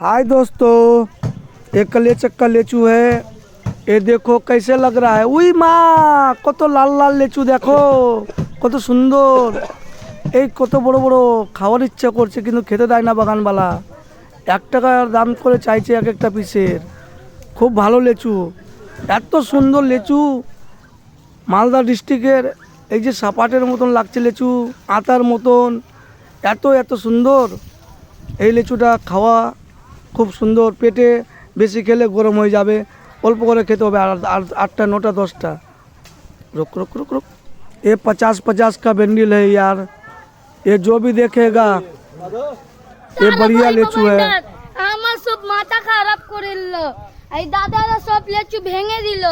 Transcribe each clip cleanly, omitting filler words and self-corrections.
हाय दोस्तों, एक कलेचक का लेचू है। ये देखो कैसे लग रहा है। उई माँ, कत लाल लाल लेचू देखो, কত সুন্দর। এই কত বড় বড়, খাওয়ার ইচ্ছা করছে কিন্তু খেতে দেয় না বাগানওয়ালা। 1 টাকার দাম করে চাইছে এক একটা পিসের। খুব ভালো লেচু, এত সুন্দর লেচু। মালদা ডিস্ট্রিক্টের এই যে সাপাটের মতন লাগছে লেচু, আতার মতন, এত এত সুন্দর। এই লেচুটা খাওয়া খুব সুন্দর। পেটে বেশি খেলে গরম হয়ে যাবে, অল্প করে খেতে হবে। আর 8টা 9টা 10টা। रुक रुक रुक रुक, ये 50-50 का बंडल है यार। ये जो भी देखेगा, ये बढ़िया लेचू है। আমার সব মাথা খারাপ করে দিল। এই দাদারা সব লেচু ভেঙে দিল,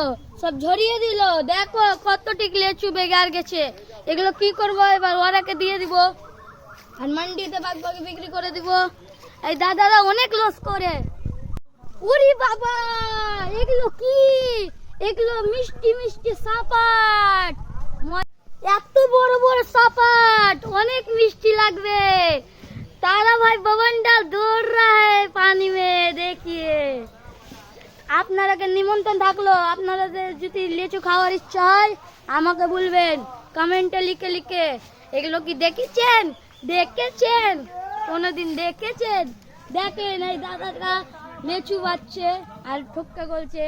সব ঝরিয়ে দিল। দেখো কতটি লেচু বেগার গেছে। এগুলো কি করব এবার? ওরাকে দিয়ে দিব আর মান্ডিতে বাগবাগে বিক্রি করে দিব। এই দাদারা অনেক লস করে। ওরে বাবা, এগুলো কি? এগুলো মিষ্টি মিষ্টি সাপাট। এত বড় বড় সাপাট, অনেক মিষ্টি লাগবে। तारा भाई बवंडर दौड़ रहा है पानी में, देखिए। আপনারাকে নিমন্ত্রণ থাকলো। আপনাদের যদি লিচু খাওয়ার ইচ্ছা হয় আমাকে বলবেন কমেন্টে লিখে লিখে। এগুলো কি দেখেছেন কোনোদিন দেখেছেন? দেখেন এই দাদাটা লিচু বাচ্ছে আর ঠুক্কা করছে।